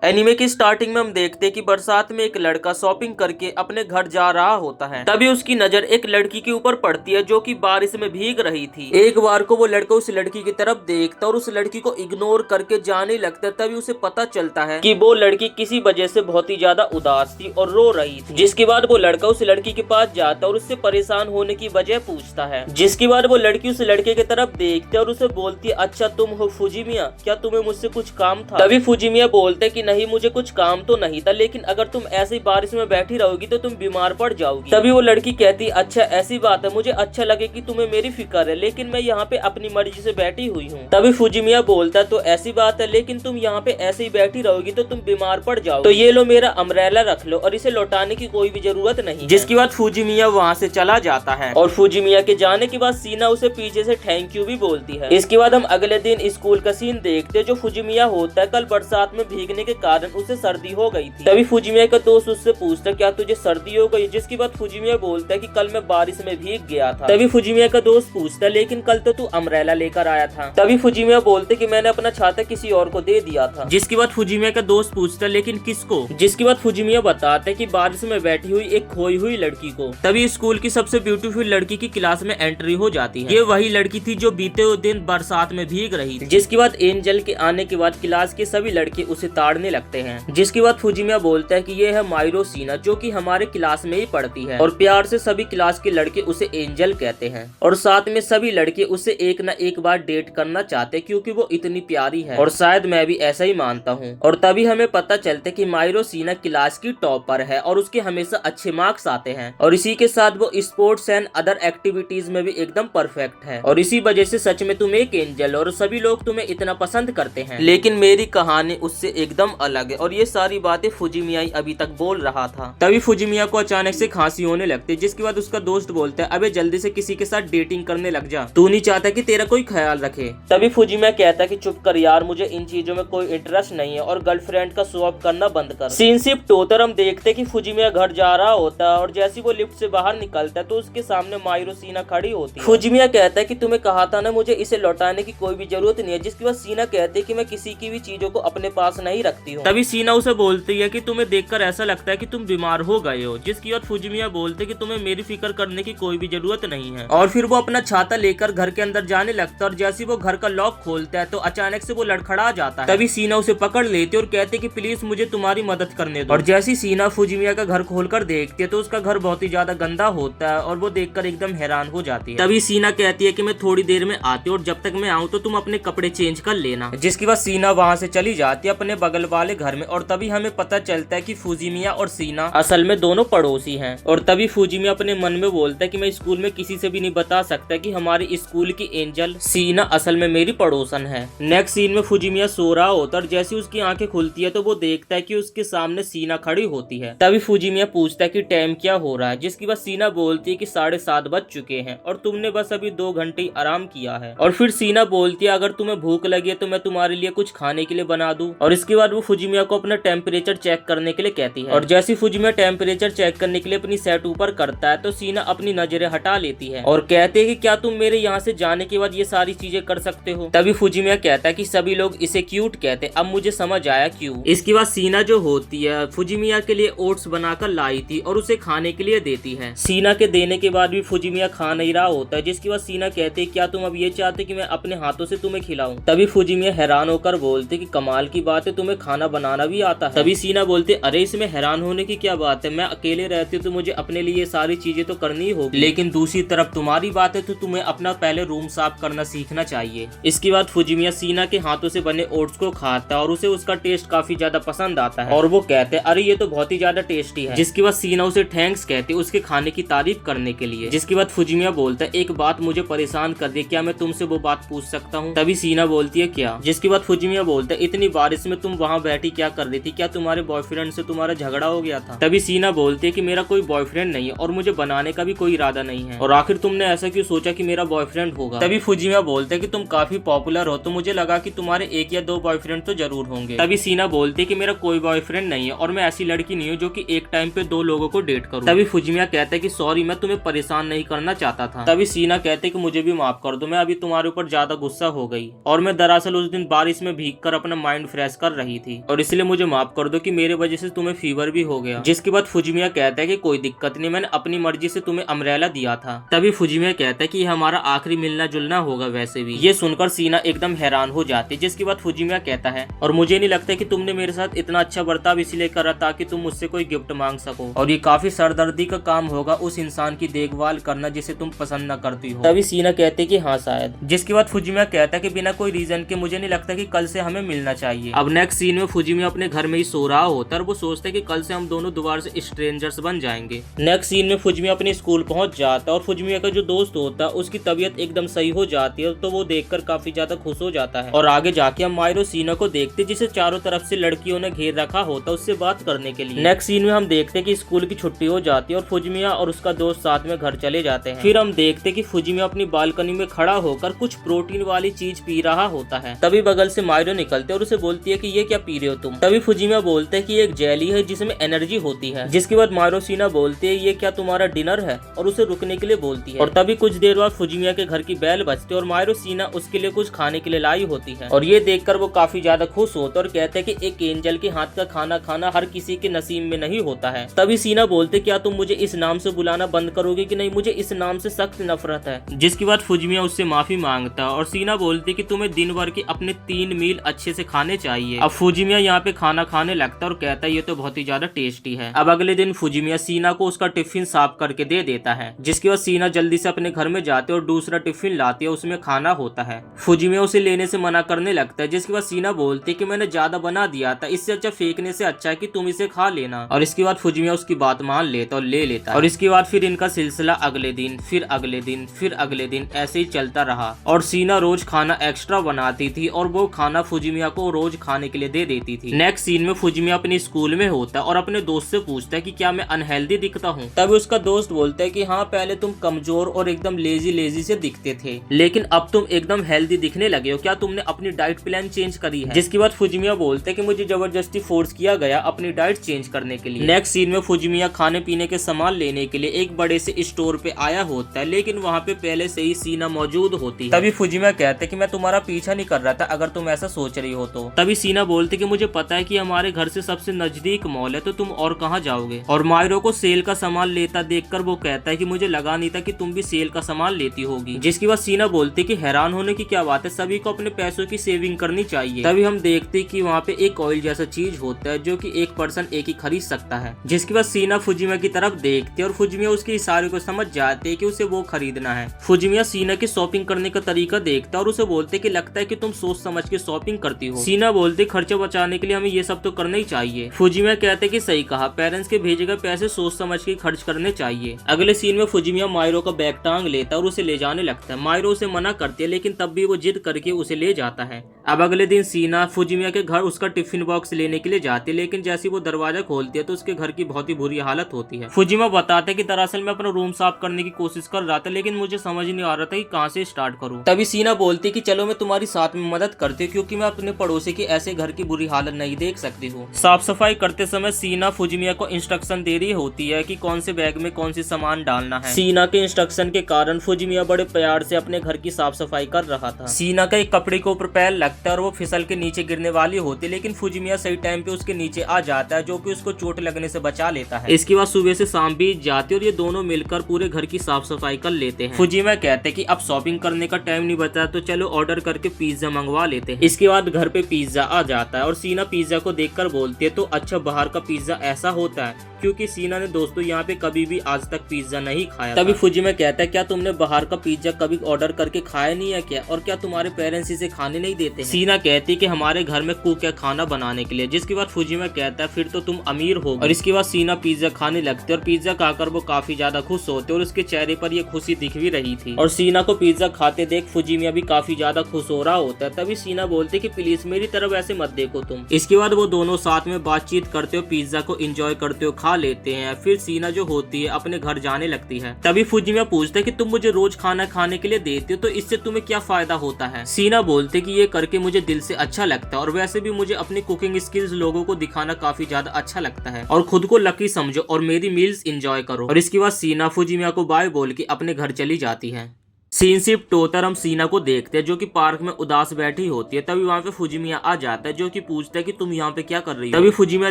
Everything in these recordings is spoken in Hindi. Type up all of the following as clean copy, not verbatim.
एनीमे की स्टार्टिंग में हम देखते हैं कि बरसात में एक लड़का शॉपिंग करके अपने घर जा रहा होता है। तभी उसकी नजर एक लड़की के ऊपर पड़ती है जो कि बारिश में भीग रही थी। एक बार को वो लड़का उस लड़की की तरफ देखता और उस लड़की को इग्नोर करके जाने लगता है। तभी उसे पता चलता है कि वो लड़की किसी वजह से बहुत ही ज्यादा उदास थी और रो रही थी। जिसके बाद वो लड़का उस लड़की के पास जाता और उससे परेशान होने की वजह पूछता है। जिसके बाद वो लड़की उस लड़के की तरफ देखती है और उसे बोलती है, अच्छा तुम हो फुजिमिया, क्या तुम्हें मुझसे कुछ काम था? तभी फुजिमिया बोलते कि नहीं मुझे कुछ काम तो नहीं था, लेकिन अगर तुम ऐसे ही बारिश में बैठी रहोगी तो तुम बीमार पड़ जाओगी। तभी वो लड़की कहती, अच्छा ऐसी बात है, मुझे अच्छा लगे कि तुम्हें मेरी फिक्र है, लेकिन मैं यहाँ पे अपनी मर्जी से बैठी हुई हूँ। तभी फुजिमिया बोलता, तो ऐसी बात है, लेकिन तुम यहाँ पे ऐसे ही बैठी रहोगी तो तुम बीमार पड़ जाओ, तो ये लो मेरा अम्ब्रेला रख लो और इसे लौटाने की कोई भी जरूरत नहीं। जिसके बाद फुजिमिया वहाँ से चला जाता है और फुजिमिया के जाने के बाद सीना उसे पीछे से थैंक यू भी बोलती है। इसके बाद हम अगले दिन स्कूल का सीन देखते हैं। जो फुजिमिया होता है कल बरसात में भीगने के कारण उसे सर्दी हो गई थी। तभी फुजिमिया का दोस्त उससे पूछता है, क्या तुझे सर्दी हो गई? जिसकी बात फुजिमिया बोलता है कि कल मैं बारिश में भीग गया था। तभी फुजिमिया का दोस्त पूछता है, लेकिन कल तो तू अम्ब्रेला लेकर आया था। तभी फुजिमिया बोलते कि मैंने अपना छाता किसी और को दे दिया था। जिसकी बात फुजिमिया का दोस्त पूछता है, लेकिन किसको? जिसकी बात फुजिमिया बताता है कि बारिश में बैठी हुई एक खोई हुई लड़की को। तभी स्कूल की सबसे ब्यूटीफुल लड़की की क्लास में एंट्री हो जाती है। ये वही लड़की थी जो बीते हुए दिन बरसात में भीग रही थी। जिसकी बात एंजल के आने के बाद क्लास के सभी लड़के उसे ताड़ने लगते हैं। जिसके बाद फुजिमिया बोलता है कि ये है माइरो सीना जो कि हमारे क्लास में ही पढ़ती है, और प्यार से सभी क्लास के लड़के उसे एंजल कहते हैं, और साथ में सभी लड़के उसे एक न एक बार डेट करना चाहते क्योंकि वो इतनी प्यारी है, और शायद मैं भी ऐसा ही मानता हूँ। और तभी हमें पता चलता है कि माइरो सीना क्लास की टॉपर है और उसके हमेशा अच्छे मार्क्स आते हैं, और इसी के साथ वो स्पोर्ट्स एंड अदर एक्टिविटीज में भी एकदम परफेक्ट है, और इसी वजह से सच में तुम एक एंजल और सभी लोग तुम्हें इतना पसंद करते हैं। लेकिन मेरी कहानी उससे एकदम अलग है, और ये सारी बातें फुजिमिया अभी तक बोल रहा था। तभी फुजिमिया को अचानक से खांसी होने लगती है। जिसके बाद उसका दोस्त बोलता है, अबे जल्दी से किसी के साथ डेटिंग करने लग जा, तू नहीं चाहता कि तेरा कोई ख्याल रखे। तभी फुजिमिया कहता है कि चुप कर यार, मुझे इन चीजों में कोई इंटरेस्ट नहीं है, और गर्लफ्रेंड का शो ऑफ करना बंद कर। सीन शिफ्ट होता है, हम देखते हैं कि फुजिमिया घर जा रहा होता है, और जैसे वो लिफ्ट से बाहर निकलता है तो उसके सामने माइरो सीना खड़ी होती है। फुजिमिया कहता है कि तुम्हें कहा था ना मुझे इसे लौटाने की कोई भी जरूरत नहीं है। जिसके बाद सीना कहते है कि मैं किसी की भी चीजों को अपने पास नहीं रखती हूँ। तभी सीना उसे बोलती है कि तुम्हें देखकर ऐसा लगता है कि तुम बीमार हो गए हो। जिसकी बात फुजिमिया बोलते कि तुम्हें मेरी फिक्र करने की कोई भी जरूरत नहीं है, और फिर वो अपना छाता लेकर घर के अंदर जाने लगता है, और जैसे वो घर का लॉक खोलता है तो अचानक से वो लड़खड़ा जाता है। तभी सीना उसे पकड़ लेती है और कहते कि प्लीज मुझे तुम्हारी मदद करने दो। और जैसी सीना फुजिमिया का घर खोलकर देखती है तो उसका घर बहुत ही ज्यादा गंदा होता है, और वो देखकर एकदम हैरान हो जाती है। तभी सीना कहती है कि मैं थोड़ी देर में आती हूँ, और जब तक मैं आऊँ तो तुम अपने कपड़े चेंज कर लेना। जिसके बाद सीना वहाँ से चली जाती है अपने बगल वाले घर में, और तभी हमें पता चलता है कि फुजिमिया और सीना असल में दोनों पड़ोसी हैं। और तभी फुजिमिया अपने मन में बोलता है कि मैं स्कूल में किसी से भी नहीं बता सकता कि हमारी स्कूल की एंजल सीना असल में मेरी पड़ोसन है। नेक्स्ट सीन में फुजिमिया सो रहा होता है, और जैसे उसकी आंखें खुलती है तो वो देखता है कि उसके सामने सीना खड़ी होती है। तभी फुजिमिया पूछता है कि टाइम क्या हो रहा है। जिसकी बात सीना बोलती है कि 7:30 बज चुके हैं, और तुमने बस अभी 2 घंटे आराम किया है। और फिर सीना बोलती है, अगर तुम्हें भूख लगी है तो मैं तुम्हारे लिए कुछ खाने के लिए बना दूं। और इसके बाद वो फुजिमिया को अपना टेम्परेचर चेक करने के लिए कहती है, और जैसी फुजिमिया टेम्परेचर चेक करने के लिए अपनी सेट ऊपर करता है तो सीना अपनी नजरें हटा लेती है, और कहते हैं कि क्या तुम मेरे यहाँ से जाने के बाद ये सारी चीजें कर सकते हो? तभी फुजिमिया कहता है कि सभी लोग इसे क्यूट कहते हैं, अब मुझे समझ आया क्यों। इसके बाद सीना जो होती है फुजिमिया के लिए ओट्स बनाकर लाई थी और उसे खाने के लिए देती है। सीना के देने के बाद भी फुजिमिया खा नहीं रहा होता है। जिसके बाद सीना कहते हैं, क्या तुम अब ये चाहते कि मैं अपने हाथों से तुम्हें खिलाऊं? तभी फुजिमिया हैरान होकर बोलते कि कमाल की बात है, तुम्हें खाना बनाना भी आता है। तभी सीना बोलते, अरे इसमें हैरान होने की क्या बात है, मैं अकेले रहती हूँ तो मुझे अपने लिए ये सारी चीजें तो करनी ही होगी, लेकिन दूसरी तरफ तुम्हारी बात है तो तुम्हें अपना पहले रूम साफ करना सीखना चाहिए। इसके बाद फुजिमिया सीना के हाथों से बने ओट्स को खाता है, और उसे उसका टेस्ट काफी ज्यादा पसंद आता है, और वो कहते हैं, अरे ये तो बहुत ही ज्यादा टेस्टी है। जिसके बाद सीना उसे थैंक्स कहते उसके खाने की तारीफ करने के लिए। जिसके बाद फुजिमिया बोलता है, एक बात मुझे परेशान कर दी, क्या मैं तुमसे वो बात पूछ सकता हूँ? तभी सीना बोलती है, क्या? जिसके बाद फुजिमिया बोलता है, इतनी बारिश में तुम वहाँ बैठी क्या कर रही थी? क्या तुम्हारे बॉयफ्रेंड से तुम्हारा झगड़ा हो गया था? तभी सीना बोलती है कि मेरा कोई बॉयफ्रेंड नहीं है, और मुझे बनाने का भी कोई इरादा नहीं है, और आखिर तुमने ऐसा क्यों सोचा कि मेरा बॉयफ्रेंड होगा? तभी फुजिमिया बोलते हैं कि तुम काफी पॉपुलर हो तो मुझे लगा कि तुम्हारे 1 या 2 बॉयफ्रेंड तो जरूर होंगे। तभी सीना बोलती है कि मेरा कोई बॉयफ्रेंड नहीं है, और मैं ऐसी लड़की नहीं हूँ जो कि एक टाइम पे 2 लोगों को डेट करूँ। तभी फुजिमिया कहता है कि सॉरी, मैं तुम्हें परेशान नहीं करना चाहता था। तभी सीना कहते कि मुझे भी माफ कर दो, मैं अभी तुम्हारे ऊपर ज्यादा गुस्सा हो गई, और मैं दरअसल उस दिन बारिश में भीगकर अपना माइंड फ्रेश कर रही थी। थी और इसलिए मुझे माफ कर दो कि मेरे वजह से तुम्हें फीवर भी हो गया। जिसके बाद फुजिमिया कहता है कि कोई दिक्कत नहीं, मैंने अपनी मर्जी से तुम्हें अम्ब्रेला दिया था। तभी फुजिमिया कहता है कि हमारा आखिरी मिलना जुलना होगा वैसे भी। ये सुनकर सीना एकदम हैरान हो जाती है। जिसके बाद फुजिमिया कहता है और मुझे नहीं लगता कि तुमने मेरे साथ इतना अच्छा बर्ताव इसलिए करा ताकि तुम मुझसे कोई गिफ्ट मांग सको, और ये काफी सरदर्दी का काम होगा उस इंसान की देखभाल करना जिसे तुम पसंद न करती हो। तभी सीना कहते कि हाँ शायद। जिसके बाद फुजिमिया कहता है कि बिना कोई रीजन के मुझे नहीं लगता कि कल से हमें मिलना चाहिए। अब नेक्स्ट सीन में फुजिमिया अपने घर में ही सो रहा होता है और वो सोचता है कि कल से हम दोनों दोबारा से स्ट्रेंजर्स बन जाएंगे। नेक्स्ट सीन में फुजिमिया अपने स्कूल पहुंच जाता है और फुजिमिया का जो दोस्त होता है उसकी तबीयत एकदम सही हो जाती है, तो वो देखकर काफी ज्यादा खुश हो जाता है। और आगे जाके हम माइरो सीना को देखते जिसे चारों तरफ से लड़कियों ने घेर रखा होता उससे बात करने के लिए। नेक्स्ट सीन में हम देखते हैं कि स्कूल की छुट्टी हो जाती है और फुजिमिया और उसका दोस्त साथ में घर चले जाते हैं। फिर हम देखते हैं कि फुजिमिया अपनी बालकनी में खड़ा होकर कुछ प्रोटीन वाली चीज पी रहा होता है। तभी बगल से माइरो निकलते और उसे बोलती है कि ये क्या पी रहे हो तुम। तभी फुजिमिया बोलते है कि ये एक जेली है जिसमें एनर्जी होती है। जिसके बाद माइरो सीना बोलती है ये क्या तुम्हारा डिनर है, और उसे रुकने के लिए बोलती है। और तभी कुछ देर बाद फुजिमिया के घर की बेल बजती है और माइरो सीना उसके लिए कुछ खाने के लिए लाई होती है। और ये देखकर वो काफी ज्यादा खुश होता है और कहते हैं कि एक एंजल के हाथ का खाना खाना हर किसी के नसीब में नहीं होता है। तभी सीना बोलते क्या तुम मुझे इस नाम से बुलाना बंद करोगे कि नहीं, मुझे इस नाम से सख्त नफरत है। जिसके बाद फुजिमिया उससे माफी मांगता है और सीना बोलती कि तुम्हें दिन भर के अपने 3 मील अच्छे से खाने चाहिए। अब फुजिमिया यहाँ पे खाना खाने लगता है और कहता है ये तो बहुत ही ज्यादा टेस्टी है। अब अगले दिन फुजिमिया सीना को उसका टिफिन साफ करके दे देता है। जिसके बाद सीना जल्दी से अपने घर में जाते और दूसरा टिफिन लाती है, उसमें खाना होता है। फुजिमिया उसे लेने से मना करने लगता है। जिसके बाद सीना बोलती कि मैंने ज्यादा बना दिया था, इससे अच्छा फेंकने से अच्छा है कि तुम इसे खा लेना। और इसके बाद फुजिमिया उसकी बात मान लेता और ले लेता। और इसके बाद फिर इनका सिलसिला अगले दिन, फिर अगले दिन, फिर अगले दिन ऐसे ही चलता रहा। और सीना रोज खाना एक्स्ट्रा बनाती थी और वो खाना फुजिमिया को रोज खाने के लिए दे देती थी। नेक्स्ट सीन में फुजिमिया अपने स्कूल में होता है और अपने दोस्त से पूछता है कि क्या मैं अनहेल्दी दिखता हूँ। तभी उसका दोस्त बोलता है कि हाँ पहले तुम कमजोर और एकदम लेजी से दिखते थे, लेकिन अब तुम एकदम हेल्दी दिखने लगे हो, क्या तुमने अपनी डाइट प्लान चेंज करी है। जिसके बाद फुजिमिया बोलते हैं कि मुझे जबरदस्ती फोर्स किया गया अपनी डाइट चेंज करने के लिए। नेक्स्ट सीन में फुजिमिया खाने पीने के सामान लेने के लिए एक बड़े से स्टोर पे आया होता है, लेकिन वहाँ पे पहले से ही सीना मौजूद होती है। तभी फुजिमिया कहते हैं कि मैं तुम्हारा पीछा नहीं कर रहा था अगर तुम ऐसा सोच रही हो तो। तभी सीना बोलते कि मुझे पता है कि हमारे घर से सबसे नजदीक मॉल है, तो तुम और कहाँ जाओगे। और माइरो को सेल का सामान लेता देखकर वो कहता है कि मुझे लगा नहीं था कि तुम भी सेल का सामान लेती होगी। जिसके बाद सीना बोलती कि हैरान होने की क्या बात है, सभी को अपने पैसों की सेविंग करनी चाहिए। तभी हम देखते कि वहाँ पे एक ऑयल जैसा चीज होता है जो कि एक पर्सन एक ही खरीद सकता है। जिसके बाद सीना फुजिमिया की तरफ देखते और फुजिमिया उसके इशारे को समझ जाते है कि उसे वो खरीदना है। फुजिमिया सीना की शॉपिंग करने का तरीका देखता और उसे बोलते कि लगता है कि तुम सोच समझ के शॉपिंग करती हो। सीना बोलते खर्चा बचाने के लिए हमें ये सब तो करना ही चाहिए। फुजिमिया कहते कि सही कहा, पेरेंट्स के भेजे गए पैसे सोच समझ के खर्च करने चाहिए। अगले सीन में फुजिमिया माइरो का बैग टांग लेता और उसे ले जाने लगता है। माइरो उसे मना करती है लेकिन तब भी वो जिद करके उसे ले जाता है। अब अगले दिन सीना फुजिमिया के घर उसका टिफिन बॉक्स लेने के लिए जाती है, लेकिन जैसे वो दरवाजा खोलती है तो उसके घर की बहुत ही बुरी हालत होती है। फुजिमिया बताते कि दरअसल मैं अपना रूम साफ करने की कोशिश कर रहा था, लेकिन मुझे समझ नहीं आ रहा था कि कहाँ से स्टार्ट करूँ। तभी सीना बोलती कि चलो मैं तुम्हारी साथ में मदद करती हूँ, क्योंकि मैं अपने पड़ोसी के ऐसे घर की बुरी हालत नहीं देख सकती हूँ। साफ सफाई करते समय सीना फुजिमिया को इंस्ट्रक्शन दे रही होती है कि कौन से बैग में कौन सी सामान डालना है। सीना के इंस्ट्रक्शन के कारण फुजिमिया बड़े प्यार से अपने घर की साफ सफाई कर रहा था। सीना का एक कपड़े के ऊपर पैर लगता है और वो फिसल के नीचे गिरने वाली होती है, लेकिन फुजिमिया सही टाइम पे उसके नीचे आ जाता है, जो कि उसको चोट लगने से बचा लेता है। इसके बाद सुबह से शाम बीत जाती है और ये दोनों मिलकर पूरे घर की साफ सफाई कर लेते हैं। फुजिमिया कहते हैं कि अब शॉपिंग करने का टाइम नहीं बचा, तो चलो ऑर्डर करके पिज्जा मंगवा लेते हैं। इसके बाद घर पे पिज्जा आ जाता है और सीना पिज्जा को देखकर बोलती है तो अच्छा बाहर का पिज्जा ऐसा होता है, क्योंकि सीना ने दोस्तों यहाँ पे कभी भी आज तक पिज्जा नहीं खाया। तभी फुजिमिया कहता है क्या तुमने बाहर का पिज्जा कभी ऑर्डर करके खाया नहीं है क्या, और क्या तुम्हारे पेरेंट्स इसे खाने नहीं देते हैं? सीना कहती कि हमारे घर में कुक है खाना बनाने के लिए। जिसके बाद फुजिमिया कहता है फिर तो तुम अमीर हो। और इसके बाद सीना पिज्जा खाने लगते और पिज्जा खाकर वो काफी ज्यादा खुश होते और उसके चेहरे पर ये खुशी दिख भी रही थी। और सीना को पिज्जा खाते देख फुजिमिया भी काफी ज्यादा खुश हो रहा होता है। तभी सीना बोलते कि प्लीज मेरी तरफ ऐसे मत देखो तुम। इसके बाद वो दोनों साथ में बातचीत करते हो, पिज्जा को एंजॉय करते हो, खा लेते हैं। फिर सीना जो होती है अपने घर जाने लगती है। तभी फुजिमिया पूछता है कि तुम मुझे रोज खाना खाने के लिए देते हो, तो इससे तुम्हें क्या फायदा होता है? सीना बोलते कि ये करके मुझे दिल से अच्छा लगता है और वैसे भी मुझे अपनी कुकिंग स्किल्स लोगों को दिखाना काफी ज्यादा अच्छा लगता है, और खुद को लकी समझो और मेरी मील्स एंजॉय करो। और इसके बाद सीना फुजिमिया को बाय बोल के अपने घर चली जाती है। सीन शिफ्ट होकर हम सीना को देखते हैं जो कि पार्क में उदास बैठी होती है। तभी वहाँ पे फुजिमिया आ जाता है जो कि पूछता है कि तुम यहाँ पे क्या कर रही हो। तभी फुजिमिया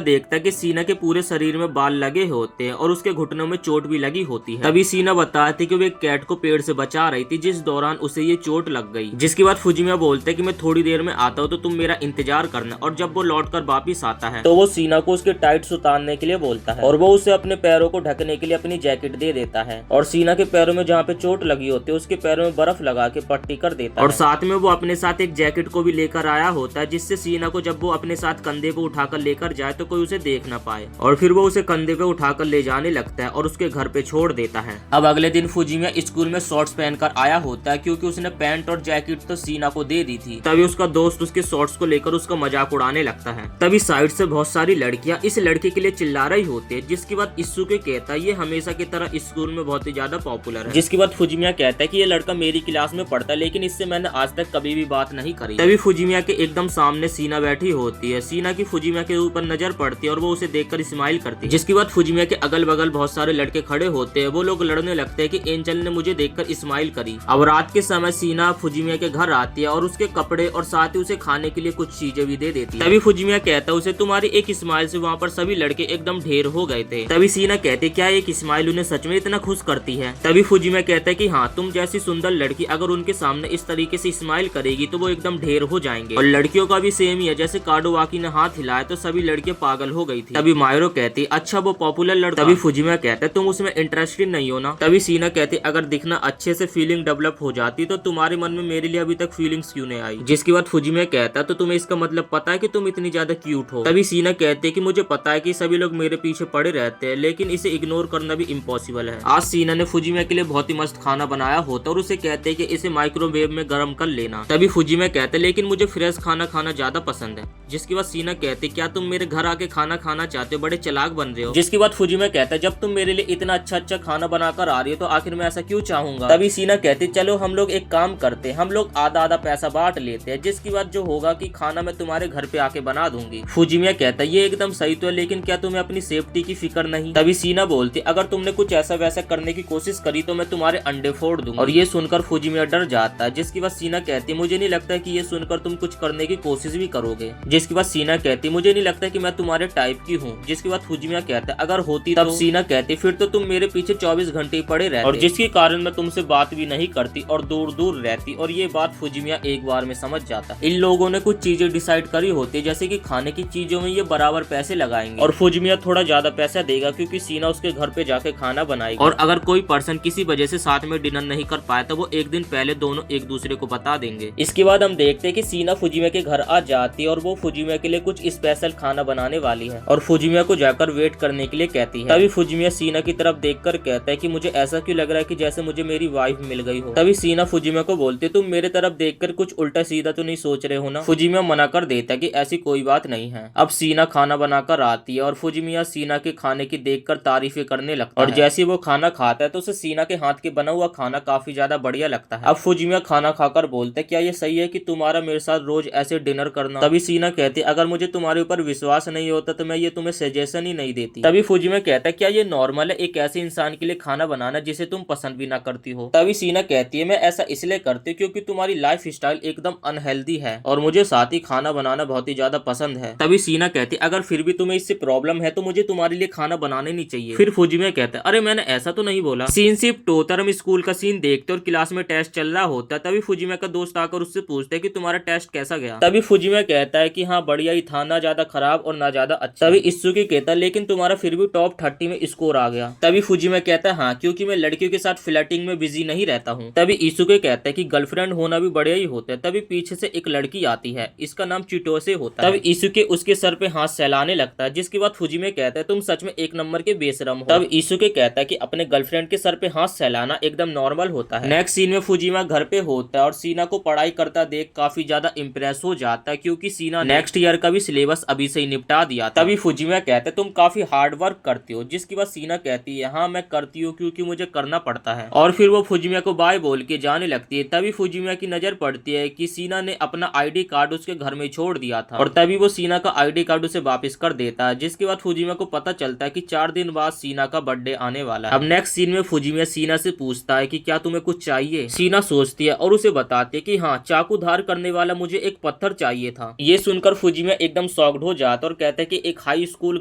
देखता है कि सीना के पूरे शरीर में बाल लगे होते हैं और उसके घुटनों में चोट भी लगी होती है। तभी सीना बताती है कि वो एक कैट को पेड़ से बचा रही थी जिस दौरान उसे ये चोट लग गई। जिसके बाद फुजिमिया बोलते है कि मैं थोड़ी देर में आता हूँ तो तुम मेरा इंतजार करना। और जब वो लौट कर वापिस आता है तो वो सीना को उसके टाइट्स उतारने के लिए बोलता है और वो उसे अपने पैरों को ढकने के लिए अपनी जैकेट दे देता है। और सीना के पैरों में जहाँ पे चोट लगी होती है उसके पैरों में बर्फ लगा के पट्टी कर देता है। और साथ में वो अपने साथ एक जैकेट को भी लेकर आया होता है जिससे सीना को जब वो अपने साथ कंधे पे उठाकर लेकर जाए तो कोई उसे देख ना पाए। और फिर वो उसे कंधे पे उठाकर ले जाने लगता है और उसके घर पे छोड़ देता है। अब अगले दिन फुजिमिया स्कूल में शॉर्ट्स पहनकर आया होता है क्योंकि उसने पैंट और जैकेट तो सीना को दे दी थी। तभी उसका दोस्त उसके शॉर्ट्स को लेकर उसका मजाक उड़ाने लगता है। तभी साइड से बहुत सारी लड़कियां इस लड़के के लिए चिल्ला रही होती है। जिसके बाद इस्सुके कहता है ये हमेशा की तरह स्कूल में बहुत ही ज्यादा पॉपुलर है। जिसके बाद फुजिमिया कहता है कि ये लड़का मेरी क्लास में पढ़ता है लेकिन इससे मैंने आज तक कभी भी बात नहीं करी। तभी फुजिमिया के एकदम सामने सीना बैठी होती है। सीना की फुजिमिया के ऊपर नजर पड़ती है और वो उसे देखकर स्माइल करती है। जिसके बाद फुजिमिया के अगल बगल बहुत सारे लड़के खड़े होते हैं। वो लोग लड़ने लगते हैं कि एंजल ने मुझे देखकर स्माइल करी। अब रात के समय सीना फुजिमिया के घर आती है और उसके कपड़े और साथ ही उसे खाने के लिए कुछ चीजें भी दे देती है। तभी फुजिमिया कहता है उसे तुम्हारी एक स्माइल से वहाँ पर सभी लड़के एकदम ढेर हो गए थे। तभी सीना कहते क्या एक स्माइल उन्हें सच में इतना खुश करती है। तभी फुजिमिया कहता है कि हाँ तुम जैसी सुंदर लड़की अगर उनके सामने इस तरीके से स्माइल करेगी तो वो एकदम ढेर हो जाएंगे। और लड़कियों का भी सेम ही है, जैसे काडोवाकी ने हाथ हिलाया तो सभी लड़कियां पागल हो गई थी। तभी मायरो कहती अच्छा वो पॉपुलर लड़का। तभी फुजिमिया कहता है तुम उसमें इंटरेस्टेड नहीं हो ना। तभी सीना कहती अगर दिखना अच्छे से फीलिंग डेवलप हो जाती तो तुम्हारे मन में मेरे लिए अभी तक फीलिंग्स क्यों नहीं आई। जिसके बाद फुजिमिया कहता तो तुम्हें इसका मतलब पता है कि तुम इतनी ज्यादा क्यूट हो। तभी सीना कहते है कि मुझे पता है कि सभी लोग मेरे पीछे पड़े रहते हैं लेकिन इसे इग्नोर करना भी इम्पॉसिबल है। आज सीना ने फुजिमिया के लिए बहुत ही मस्त खाना बनाया होता और उसे कहते हैं कि इसे माइक्रोवेव में गर्म कर लेना। तभी फुजिमिया कहते लेकिन मुझे फ्रेश खाना खाना ज्यादा पसंद है। जिसके बाद सीना कहते क्या तुम मेरे घर आके खाना खाना चाहते हो, बड़े चालाक बन रहे हो। जिसके बाद फुजिमिया कहता है जब तुम मेरे लिए इतना अच्छा अच्छा खाना बनाकर आ रही हो तो आखिर मैं ऐसा क्यों चाहूंगा। तभी सीना कहती चलो हम लोग एक काम करते, हम लोग आधा आधा पैसा बांट लेते हैं। जिसके बाद जो होगा कि खाना मैं तुम्हारे घर पे आके बना दूंगी। फुजिमिया कहता ये एकदम सही तो है लेकिन क्या तुम्हें अपनी सेफ्टी की फिक्र नहीं। तभी सीना बोलती अगर तुमने कुछ ऐसा वैसा करने की कोशिश करी तो मैं तुम्हारे अंडे फोड़ दूंगा। और ये सुनकर फुजिमिया डर जाता है। जिसके बाद सीना कहती मुझे नहीं लगता कि ये सुनकर तुम कुछ करने की कोशिश भी करोगे। जिसके बाद सीना कहती मुझे नहीं लगता कि मैं तुम्हारे टाइप की हूँ। जिसके बाद फुजिमिया कहता अगर होती तब सीना कहती फिर तो तुम मेरे पीछे 24 घंटे ही पड़े रहते और जिसके कारण मैं तुमसे बात भी नहीं करती और दूर दूर रहती। और ये बात फुजिमिया एक बार में समझ जाता। इन लोगों ने कुछ चीजें डिसाइड करी होती जैसे कि खाने की चीजों में ये बराबर पैसे लगाएंगे और फुजिमिया थोड़ा ज्यादा पैसा देगा क्योंकि सीना उसके घर पे जाके खाना बनाएगी। और अगर कोई पर्सन किसी वजह से साथ में डिनर नहीं कर पाया तो वो एक दिन पहले दोनों एक दूसरे को बता देंगे। इसके बाद हम देखते हैं कि सीना फुजिमिया के घर आ जाती है और वो फुजिमिया के लिए कुछ स्पेशल खाना बनाने वाली है और फुजिमिया को जाकर वेट करने के लिए कहती है। तभी फुजिमिया सीना की तरफ देखकर कहता है कि मुझे ऐसा क्यों लग रहा है कि जैसे मुझे मेरी वाइफ मिल गई हो। तभी सीना फुजिमिया को बोलती तुम मेरे तरफ देखकर कुछ उल्टा सीधा तो नहीं सोच रहे हो ना। फुजिमिया मना कर देता है कि ऐसी कोई बात नहीं है। अब सीना खाना बनाकर आती है और फुजिमिया सीना के खाने की देखकर तारीफें करने लगता है और जैसे वो खाना खाता है तो उसे सीना के हाथ के बना हुआ खाना काफी ज्यादा बढ़िया लगता है। अब फुजिमिया खाना खाकर बोलते क्या ये सही है कि तुम्हारा मेरे साथ रोज ऐसे डिनर करना। तभी सीना कहती अगर मुझे तुम्हारे ऊपर विश्वास नहीं होता तो मैं ये तुम्हें सजेशन ही नहीं देती। तभी फुजिमिया कहता क्या ये नॉर्मल है एक ऐसे इंसान के लिए खाना बनाना जिसे तुम पसंद भी ना करती हो। तभी सीना कहती है मैं ऐसा इसलिए करती हूँ क्योंकि तुम्हारी लाइफ स्टाइल एकदम अनहेल्दी है और मुझे साथ ही खाना बनाना बहुत ही ज्यादा पसंद है। तभी सीना कहती अगर फिर भी तुम्हें इससे प्रॉब्लम है तो मुझे तुम्हारे लिए खाना बनाने नहीं चाहिए। फिर फुजिमिया कहता है अरे मैंने ऐसा तो नहीं बोला। सीन शिफ्ट होता है, हम स्कूल का सीन देखते और क्लास में टेस्ट चल रहा होता है। तभी फुजिमिया का दोस्त आकर उससे पूछता है कि तुम्हारा टेस्ट कैसा गया। तभी फुजिमिया कहता है कि हाँ बढ़िया ही था, ना ज्यादा खराब और ना ज्यादा अच्छा। तभी इस्सुकी कहता है लेकिन तुम्हारा फिर भी टॉप 30 में स्कोर आ गया। तभी फुजिमिया कहता है हाँ क्योंकि मैं लड़कियों के साथ फ्लर्टिंग में बिजी नहीं रहता हूँ। तभी इस्सुकी कहता है कि गर्लफ्रेंड होना भी बढ़िया ही होता है। तभी पीछे से एक लड़की आती है, इसका नाम चिटोसे होता है। तभी इस्सुकी उसके सर पे हाथ सहलाने लगता है। जिसके बाद फुजिमिया कहता है तुम सच में एक नंबर के बेशरम हो। तब इस्सुकी कहता है कि अपने गर्लफ्रेंड के सर पे हाथ सहलाना एकदम नॉर्मल होता है। नेक्स्ट सीन में फुजिमिया घर पे होता है और सीना को पढ़ाई करता देख काफी ज्यादा इम्प्रेस हो जाता है क्योंकि सीना नेक्स्ट ईयर का भी सिलेबस अभी से ही निपटा दिया। तभी फुजिमिया कहते तुम काफी हार्ड वर्क करती हो, जिसके बाद सीना कहती है हाँ मैं करती हूँ क्योंकि मुझे करना पड़ता है, और फिर वो फुजिमिया को बाय बोल के जाने लगती है। तभी फुजिमिया की नजर पड़ती है कि सीना ने अपना आईडी कार्ड उसके घर में छोड़ दिया था, और तभी वो सीना का आईडी कार्ड उसे वापस कर देता है, जिसके बाद फुजिमिया को पता चलता है कि 4 दिन बाद सीना का बर्थडे आने वाला है। अब नेक्स्ट सीन में फुजिमिया सीना से पूछता है कि क्या तुम्हें कुछ चाहिए। सीना सोचती है और उसे बताती है कि हाँ चाकू धार करने वाला मुझे एक पत्थर चाहिए था। ये सुनकर फुजिमिया एकदम शॉक्ड हो जाता है और कहता है कि एक हाई स्कूल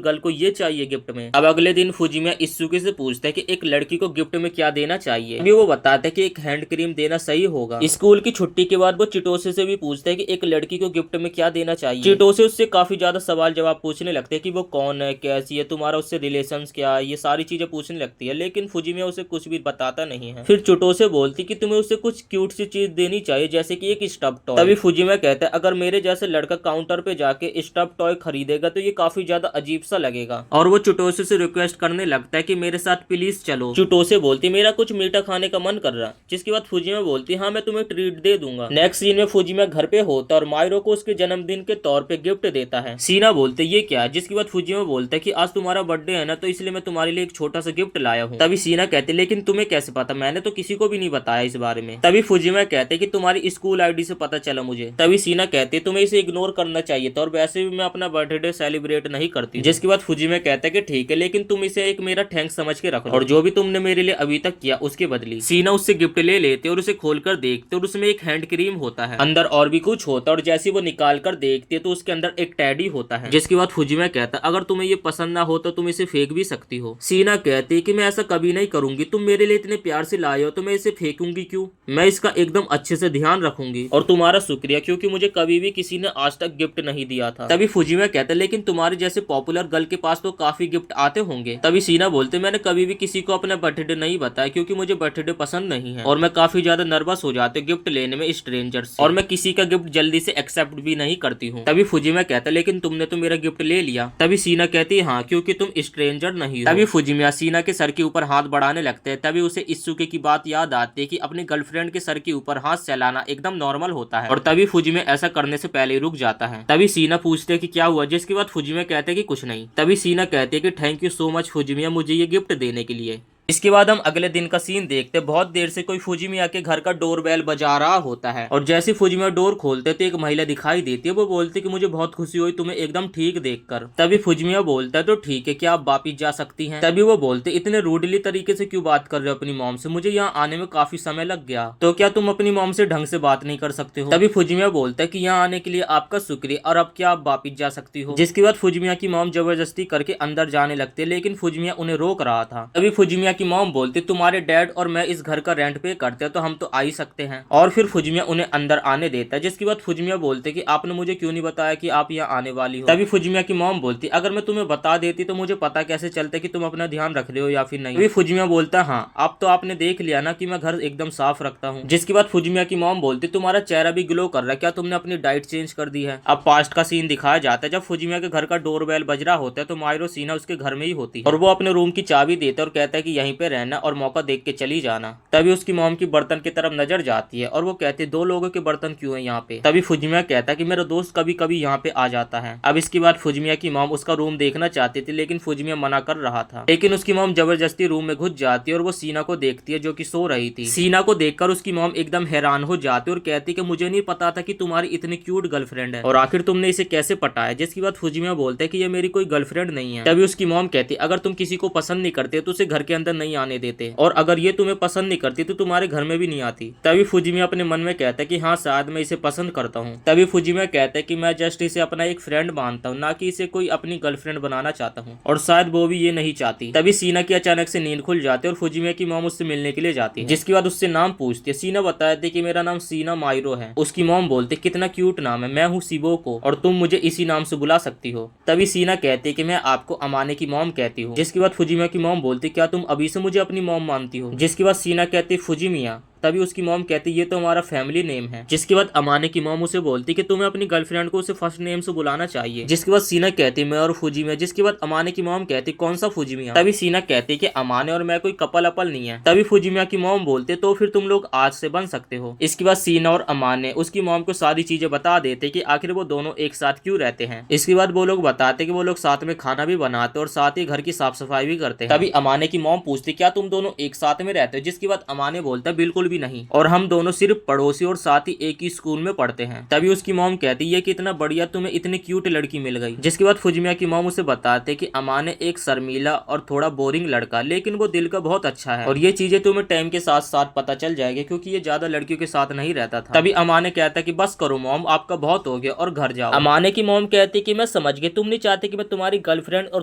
गर्ल को ये चाहिए गिफ्ट में। अब अगले दिन फुजिमिया इत्सुकी से पूछता है कि एक लड़की को गिफ्ट में क्या देना चाहिए। अभी वो बताता है कि एक हैंड क्रीम देना सही होगा। स्कूल की छुट्टी के बाद वो चिटोसे से भी पूछता है कि एक लड़की को गिफ्ट में क्या देना चाहिए। चिटोसे उससे काफी ज्यादा सवाल जवाब पूछने लगते हैं कि वो कौन है, कैसी है, तुम्हारा उससे रिलेशंस क्या है, ये सारी चीजें पूछने लगती है, लेकिन फुजिमिया उसे कुछ भी बताता नहीं है। फिर चिटोसे बोलती कि तुम्हें उसे कुछ क्यूट सी चीज देनी चाहिए, जैसे कि एक स्टफ टॉय। तभी फुजिमिया कहता है अगर मेरे जैसे लड़का काउंटर पे जाके स्टफ टॉय खरीदेगा तो ये काफी ज्यादा अजीब सा लगेगा, और वो चिटोसे से रिक्वेस्ट करने लगता है कि मेरे साथ प्लीज चलो। चिटोसे बोलती मेरा कुछ मीठा खाने का मन कर रहा, जिसके बाद फुजिमिया बोलती हाँ मैं तुम्हें ट्रीट दे दूंगा। नेक्स्ट सीन में फुजिमिया घर पे होता और माइरो को उसके जन्मदिन के तौर पे गिफ्ट देता है। सीना बोलते ये क्या है, जिसके बाद फुजिमिया बोलता है कि आज तुम्हारा बर्थडे है ना, तो इसलिए मैं तुम्हारे लिए एक छोटा सा गिफ्ट लाया हूँ। तभी सीना कहते लेकिन तुम्हें कैसे पता, मैंने तो किसी को भी नहीं बताया इस बारे में। तभी फुजिमिया कहते कि तुम्हारी स्कूल आईडी से पता चला मुझे। तभी सीना कहते तुम्हें इसे इग्नोर करना चाहिए था, और वैसे भी मैं अपना बर्थडे सेलिब्रेट नहीं करती। जिसके बाद फुजिमिया कहता है कि ठीक है, लेकिन तुम इसे एक मेरा थैंक्स समझ के रखो, और जो भी तुमने मेरे लिए अभी तक किया उसके बदले। सीना उससे गिफ्ट ले लेते और उसे खोलकर देखते, और उसमें एक हैंड क्रीम होता है, अंदर और भी कुछ होता है, और जैसे वो निकाल कर देखते तो उसके अंदर एक टेडी होता है। जिसके बाद फुजिमिया कहता अगर तुम्हें ये पसंद ना हो तो तुम इसे फेंक भी सकती हो। सीना कहती है कि मैं ऐसा कभी नहीं करूंगी, तुम मेरे लिए इतने प्यार से लाए हो तो मैं इसे फेंकूंगी क्यों, मैं इसका एकदम अच्छे से ध्यान रखूंगी, और तुम्हारा शुक्रिया क्योंकि मुझे कभी भी किसी ने आज तक गिफ्ट नहीं दिया था। तभी फुजिमिया कहता लेकिन तुम्हारे जैसे पॉपुलर गर्ल के पास तो काफी गिफ्ट आते होंगे। तभी सीना बोलते मैंने कभी भी किसी को अपना बर्थडे नहीं बताया क्योंकि मुझे बर्थडे पसंद नहीं है, और मैं काफी ज्यादा नर्वस हो जाती हूँ गिफ्ट लेने में स्ट्रेंजर से, और मैं किसी का गिफ्ट जल्दी से एक्सेप्ट भी नहीं करती हूँ। तभी फुजिमिया कहता लेकिन तुमने तो मेरा गिफ्ट ले लिया। तभी सीना कहती है हाँ क्योंकि तुम स्ट्रेंजर नहीं हो। तभी फुजिमिया सीना के सर के ऊपर हाथ बढ़ाने लगते हैं। तभी उसे इत्सुकी की बात याद आती है कि अपनी गर्लफ्रेंड के सर के ऊपर हाथ चलाना एकदम नॉर्मल होता है, और तभी फुजिमिया ऐसा करने से पहले रुक जाता है। तभी सीना पूछते है कि क्या हुआ, जिसके बाद फुजिमिया कहते हैं कि कुछ नहीं। तभी सीना कहते हैं कि थैंक यू सो मच फुजिमिया मुझे ये गिफ्ट देने के लिए। इसके बाद हम अगले दिन का सीन देखते बहुत देर से कोई फुजिमिया के घर का डोर बेल बजा रहा होता है, और जैसे फुजिमिया डोर खोलते तो एक महिला दिखाई देती है। वो बोलती कि मुझे बहुत खुशी हुई तुम्हें एकदम ठीक देखकर। तभी फुजिमिया बोलता है तो ठीक है, क्या आप वापिस जा सकती हैं। तभी वो बोलते इतने रूडली तरीके से क्यों बात कर रहे हो अपनी मॉम से, मुझे यहाँ आने में काफी समय लग गया, तो क्या तुम अपनी मॉम से ढंग से बात नहीं कर सकते हो। तभी फुजिमिया बोलता है कि यहाँ आने के लिए आपका शुक्रिया, और अब क्या आप वापिस जा सकती हो। जिसके बाद फुजिमिया की मॉम जबरदस्ती करके अंदर जाने लगते, लेकिन फुजिमिया उन्हें रोक रहा था। तभी फुजिमिया की मॉम बोलती तुम्हारे डैड और मैं इस घर का रेंट पे करते हैं तो हम तो आ ही सकते हैं, और फिर फुजिमिया उन्हें अंदर आने देता है। जिसके बाद फुजिमिया बोलते कि आपने मुझे क्यों नहीं बताया कि आप यहाँ आने वाली हो। तभी फुजिमिया की मॉम बोलती अगर मैं तुम्हें बता देती तो मुझे पता कैसे चलता कि तुम अपना ध्यान रख रहे हो या फिर नहीं। तभी फुजिमिया बोलता हाँ अब तो आपने देख लिया ना कि मैं घर एकदम साफ रखता हूँ। जिसके बाद फुजिमिया की मॉम बोलती तुम्हारा चेहरा भी ग्लो कर रहा है, क्या तुमने अपनी डाइट चेंज कर दी है। अब पास्ट का सीन दिखाया जाता है जब फुजिमिया के घर का डोर बेल बज रहा होता है तो माइरो सीना उसके घर में ही होती है, और वो अपने रूम की चाबी देता है और कहता है कि यहीं पे रहना और मौका देख के चली जाना। तभी उसकी मॉम की बर्तन की तरफ नजर जाती है और वो कहती है 2 लोगों के बर्तन क्यों है यहाँ पे। तभी फुजिमिया कहता है कि मेरा दोस्त कभी कभी यहाँ पे आ जाता है। अब इसके बाद फुजिमिया की मॉम उसका रूम देखना चाहती थी, लेकिन फुजिमिया मना कर रहा था, लेकिन उसकी मॉम जबरदस्ती रूम में घुस जाती है और वो सीना को देखती है जो कि सो रही थी। सीना को देखकर उसकी मॉम एकदम हैरान हो जाती है और कहती कि मुझे नहीं पता था कि तुम्हारी इतनी क्यूट गर्लफ्रेंड है, और आखिर तुमने इसे कैसे पटाया। जिसकी बात फुजिमिया बोलते हैं कि ये मेरी कोई गर्लफ्रेंड नहीं है। तभी उसकी मॉम कहती अगर तुम किसी को पसंद नहीं करते तो उसे घर के अंदर नहीं आने देते, और अगर ये तुम्हें पसंद नहीं करती तो तुम्हारे घर में भी नहीं आती। तभी फुजिमिया अपने मन में कहता है कि हाँ शायद मैं इसे पसंद करता हूँ। तभी फुजिमिया कहता है कि मैं जस्ट इसे अपना एक फ्रेंड मानता हूँ, ना कि इसे कोई अपनी गर्लफ्रेंड बनाना चाहता हूँ, और शायद वो भी ये नहीं चाहती। तभी सीना की अचानक से नींद खुल जाती है और फुजिमिया की मॉम उससे मिलने के लिए जाती है। जिसके बाद उससे नाम पूछती है। सीना बताती है कि मेरा नाम सीना माइरो है। उसकी मॉम बोलती कितना क्यूट नाम है, मैं हूँ सिबोको और तुम मुझे इसी नाम से बुला सकती हो। तभी सीना कहती है कि मैं आपको अमाने की मॉम कहती हूँ। जिसके बाद फुजिमिया की मॉम बोलती क्या तुम अभी से मुझे अपनी मॉम मानती हो। जिसके बाद सीना कहती फुजिमिया तभी उसकी मॉम कहती ये तो हमारा फैमिली नेम है। जिसके बाद अमाने की मॉम उसे बोलती कि तुम्हें अपनी गर्लफ्रेंड को उसे फर्स्ट नेम से बुलाना चाहिए। जिसके बाद सीना कहती मैं और फुजिमिया। जिसके बाद अमाने की मॉम कहती कौन सा फुजिमिया। तभी सीना कहती कि अमाने और मैं कोई कपल अपल नहीं है। तभी फुजिमिया की मॉम बोलते तो फिर तुम लोग आज से बन सकते हो। इसके बाद सीना और अमाने उसकी मॉम को सारी चीजें बता देते कि आखिर वो दोनों एक साथ क्यों रहते हैं। इसके बाद वो लोग बताते कि वो लोग साथ में खाना भी बनाते और साथ ही घर की साफ सफाई भी करते हैं। तभी अमाने की मॉम पूछती क्या तुम दोनों एक साथ में रहते हो। जिसके बाद अमाने बोलता बिल्कुल भी नहीं, और हम दोनों सिर्फ पड़ोसी और साथ ही एक ही स्कूल में पढ़ते हैं। तभी उसकी मॉम कहती है कि इतना बढ़िया तुम्हें इतनी क्यूट लड़की मिल गई। जिसके बाद फुजिमिया की मॉम उसे बताते कि अमाने एक शर्मीला और थोड़ा बोरिंग लड़का, लेकिन वो दिल का बहुत अच्छा है और ये चीजें तुम्हें टाइम के साथ साथ पता चल जाएगी क्योंकि ये ज्यादा लड़कियों के साथ नहीं रहता था। तभी अमाने कहता कि बस करो मॉम, आपका बहुत हो गया और घर जाओ। अमाने की मॉम कहती कि मैं समझ गई, तुम नहीं चाहते कि मैं तुम्हारी गर्लफ्रेंड और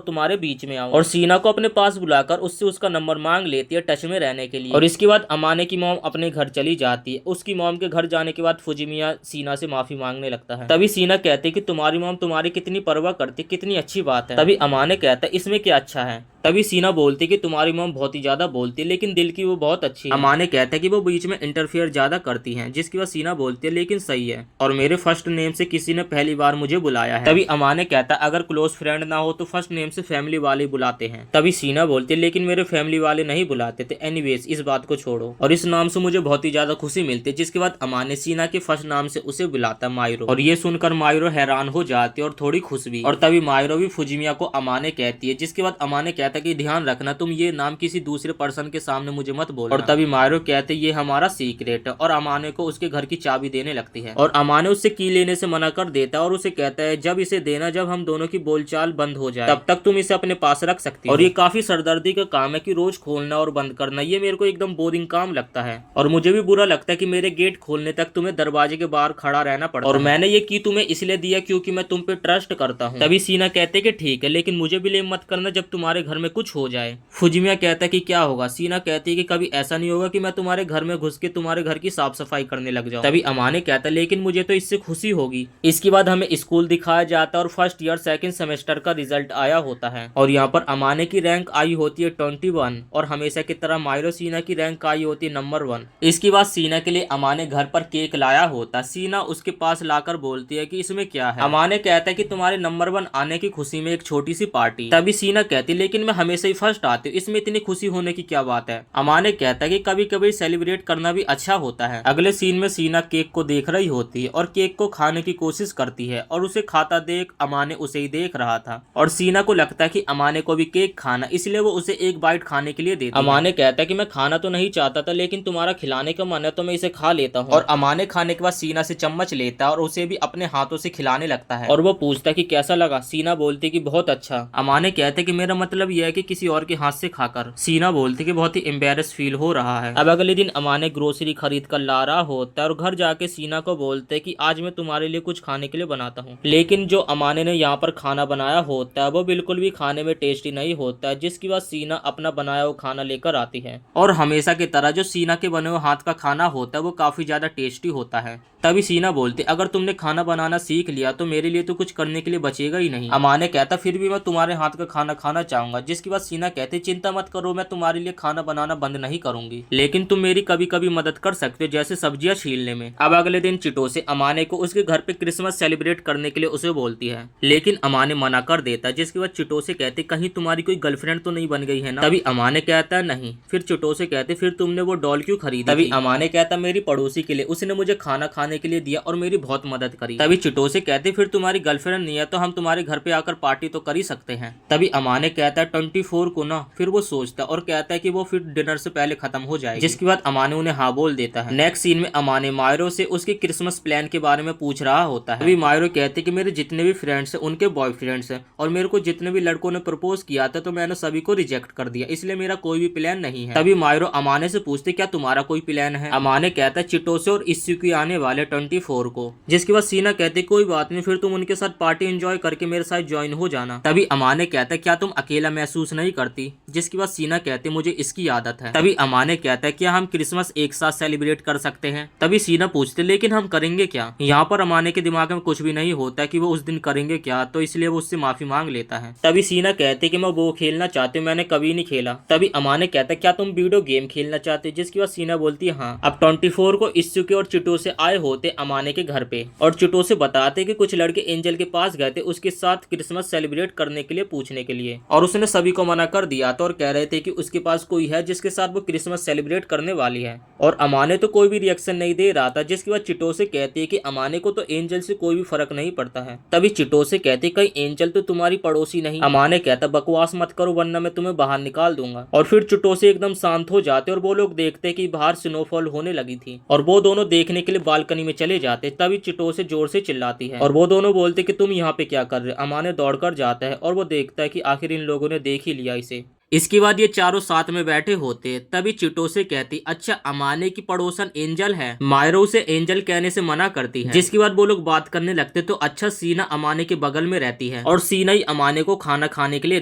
तुम्हारे बीच में आऊं, और सीना को अपने पास बुलाकर उससे उसका नंबर मांग लेती है टच में रहने के लिए। और इसके बाद अमाने की मॉम अपने घर चली जाती है। उसकी मॉम के घर जाने के बाद फुजिमिया सीना से माफी मांगने लगता है। तभी सीना कहती कि तुम्हारी मॉम तुम्हारी कितनी परवाह करती, कितनी अच्छी बात है। तभी अमाने कहता है इसमें क्या अच्छा है। तभी सीना बोलती कि तुम्हारी मॉम बहुत ही ज्यादा बोलती है लेकिन दिल की वो बहुत अच्छी है। अमाने कहता है कि वो बीच में इंटरफेयर ज्यादा करती हैं। जिसकी वजह सीना बोलती है लेकिन सही है, और मेरे फर्स्ट नेम से किसी ने पहली बार मुझे बुलाया है। तभी अमाने कहता है अगर क्लोज फ्रेंड ना हो तो फर्स्ट नेम से फैमिली वाले बुलाते हैं। तभी सीना बोलती है लेकिन मेरे फैमिली वाले नहीं बुलाते थे। एनीवेज इस बात को छोड़ो, और इस नाम से मुझे बहुत ही ज्यादा खुशी मिलती है। जिसके बाद अमाने सीना के फर्स्ट नाम से उसे बुलाता है मायरो, और ये सुनकर मायरो हैरान हो जाती है और थोड़ी खुश भी। और तभी मायरो भी फुजिमिया को अमाने कहती है। जिसके बाद अमाने कहता है कि ध्यान रखना तुम ये नाम किसी दूसरे पर्सन के सामने मुझे मत बोलना। और तभी मायरो कहते ये हमारा सीक्रेट है, और अमाने को उसके घर की चाबी देने लगती है। और अमाने उससे की लेने से मना कर देता है और उसे कहता है जब इसे देना जब हम दोनों की बोलचाल बंद हो जाए, तब तक तुम इसे अपने पास रख सकती हो। और ये काफी सरदर्दी का काम है कि रोज खोलना और बंद करना, ये मेरे को एकदम बोरिंग काम लगता है, और मुझे भी बुरा लगता है कि मेरे गेट खोलने तक तुम्हें दरवाजे के बाहर खड़ा रहना पड़ता है। और मैंने ये की तुम्हें इसलिए दिया क्योंकि मैं तुम पे ट्रस्ट करता हूँ। तभी सीना कहते कि ठीक है, लेकिन मुझे भी ब्लेम मत करना जब तुम्हारे घर में कुछ हो जाए। फुजिमिया कहता है कि क्या होगा। सीना कहती है कि कभी ऐसा नहीं होगा कि मैं तुम्हारे घर में घुस के तुम्हारे घर की साफ सफाई करने लग जाऊं। तभी अमाने कहता है लेकिन मुझे तो इससे खुशी होगी। इसके बाद हमें स्कूल दिखाया जाता है और फर्स्ट ईयर सेकंड सेमेस्टर का रिजल्ट आया होता है, और यहाँ पर अमाने की रैंक आई होती है 21, और हमेशा की तरह मायरो सीना की रैंक आई होती है नंबर 1। इसके बाद सीना के लिए अमाने घर पर केक लाया होता। सीना उसके पास लाकर बोलती है कि इसमें क्या है। अमाने कहता है कि तुम्हारे नंबर 1 आने की खुशी में एक छोटी सी पार्टी। तभी सीना कहती लेकिन मैं हमेशा ही फर्स्ट आती हूँ, इसमें इतनी खुशी होने की क्या बात है। अमाने कहता है कि कभी कभी सेलिब्रेट करना भी अच्छा होता है। अगले सीन में सीना केक को देख रही होती है और केक को खाने की कोशिश करती है, और उसे खाता देख अमाने उसे ही देख रहा था, और सीना को लगता है कि अमाने को भी केक खाना, इसलिए वो उसे एक बाइट खाने के लिए देती है। अमाने कहता है कि मैं खाना तो नहीं चाहता था लेकिन तुम्हारा खिलाने का मन है तो मैं इसे खा लेता हूँ। और अमाने खाने के बाद सीना से चम्मच लेता है और उसे भी अपने हाथों से खिलाने लगता है, और वो पूछता है कि कैसा लगा। सीना बोलती कि बहुत अच्छा। अमाने कहते कि मेरा मतलब यह है कि किसी और के हाथ से खाकर। सीना बोलती कि बहुत ही एम्बेरस फील हो रहा है। अब अगले दिन अमाने ग्रोसरी खरीद कर ला रहा होता है और घर जाके सीना को बोलते कि आज मैं तुम्हारे लिए कुछ खाने के लिए बनाता हूँ। लेकिन जो अमाने ने यहाँ पर खाना बनाया होता है वो बिल्कुल भी खाने में टेस्टी नहीं होता है। जिसकी बाद सीना अपना बनाया हुआ खाना लेकर आती है, और हमेशा की तरह जो सीना के बने हुए हाथ का खाना होता है वो काफी ज्यादा टेस्टी होता है। तभी सीना बोलती अगर तुमने खाना बनाना सीख लिया तो मेरे लिए तो कुछ करने के लिए बचेगा ही नहीं। अमाने कहता फिर भी मैं तुम्हारे हाथ का खाना खाना चाहूंगा। जिसकी बाद सीना कहती चिंता मत करो, मैं तुम्हारे लिए खाना बनाना बंद नहीं करूंगी, लेकिन तुम मेरी कभी कभी मदद कर सकते हो, जैसे सब्जियां छीलने में। अब अगले दिन चिटोसे अमाने को उसके घर पे क्रिसमस सेलिब्रेट करने के लिए उसे बोलती है, लेकिन अमाने मना कर देता है। जिसके बाद चिटोसे कहते कहीं तुम्हारी कोई गर्लफ्रेंड तो नहीं बन गई है ना। तभी अमाने कहता है नहीं। फिर चिटोसे कहते फिर तुमने वो डॉल क्यों खरीदी। तभी अमाने कहता मेरी पड़ोसी के लिए, उसने मुझे खाना खाने के लिए दिया और मेरी बहुत मदद करी। तभी चिटोसे कहते फिर तुम्हारी गर्लफ्रेंड नहीं है तो हम तुम्हारे घर पे आकर पार्टी तो कर ही सकते हैं। तभी अमाने कहता है 24 को ना। फिर वो सोचता और कहता है कि वो फिर डिनर से पहले खत्म हो जाएगी। जिसके बाद अमाने उन्हें हाँ बोल देता है। नेक्स्ट सीन में अमाने मायरो से उसके क्रिसमस प्लान के बारे में पूछ रहा होता है। तभी मायरो कहते कि मेरे जितने भी फ्रेंड्स हैं उनके बॉयफ्रेंड्स हैं, और मेरे को जितने भी लड़कों ने प्रपोज किया था तो मैंने सभी को रिजेक्ट कर दिया, इसलिए मेरा कोई भी प्लान नहीं है। तभी मायरो अमाने से पूछते क्या तुम्हारा कोई प्लान है। अमाने कहता है चिटोसे और इस्सू की आने वाले वाले 24 को। जिसके बाद सीना कहती कोई बात नहीं, फिर तुम उनके साथ पार्टी एंजॉय करके मेरे साथ ज्वाइन हो जाना। तभी अमाने कहता है क्या तुम अकेला महसूस नहीं करती? जिसके बाद सीना कहते मुझे इसकी आदत है। तभी अमाने कहता है क्या हम क्रिसमस एक साथ सेलिब्रेट कर सकते हैं? तभी सीना पूछते लेकिन हम करेंगे क्या? यहाँ पर अमाने के दिमाग में कुछ भी नहीं होता कि वो उस दिन करेंगे क्या, तो इसलिए वो उससे माफी मांग लेता है। तभी सीना कहते कि मैं वो खेलना चाहती हूँ, मैंने कभी नहीं खेला। तभी अमाने कहता है क्या तुम वीडियो गेम खेलना चाहते? जिसके बाद सीना बोलती है हाँ। अब 24 को इस्सुके और चिटोसे आए होते अमाने के घर पे, और चिटोसे बताते कि कुछ लड़के एंजल के पास गए थे उसके साथ क्रिसमस सेलिब्रेट करने के लिए पूछने के लिए, और उसने सभी को मना कर दिया था और कह रहे थे कि उसके पास कोई है जिसके साथ वो क्रिसमस सेलिब्रेट करने वाली है। और अमाने तो कोई भी रिएक्शन नहीं दे रहा था। जिसके बाद चिटोसे कहती है कि अमाने को तो एंजल से कोई भी फर्क नहीं पड़ता है। तभी चिटोसे कहती कहीं एंजल तो तुम्हारी पड़ोसी नहीं? अमाने कहता बकवास मत करो वरना मैं तुम्हें बाहर निकाल दूंगा। और फिर चिटोसे एकदम शांत हो जाते और वो लोग देखते कि बाहर स्नोफॉल होने लगी थी और वो दोनों देखने के लिए बालकनी में चले जाते। तभी चिटोसे जोर से चिल्लाती है और वो दोनों बोलते कि तुम यहाँ पे क्या कर रहे? अमाने दौड़कर जाता है और वो देखता है कि आखिर इन लोगों ने देख ही लिया इसे। इसके बाद ये चारों साथ में बैठे होते। तभी चिटोसे कहती अच्छा अमाने की पड़ोसन एंजल है। मायरो उसे एंजल कहने से मना करती है। जिसके बाद वो लोग बात करने लगते तो अच्छा सीना अमाने के बगल में रहती है और सीना ही अमाने को खाना खाने के लिए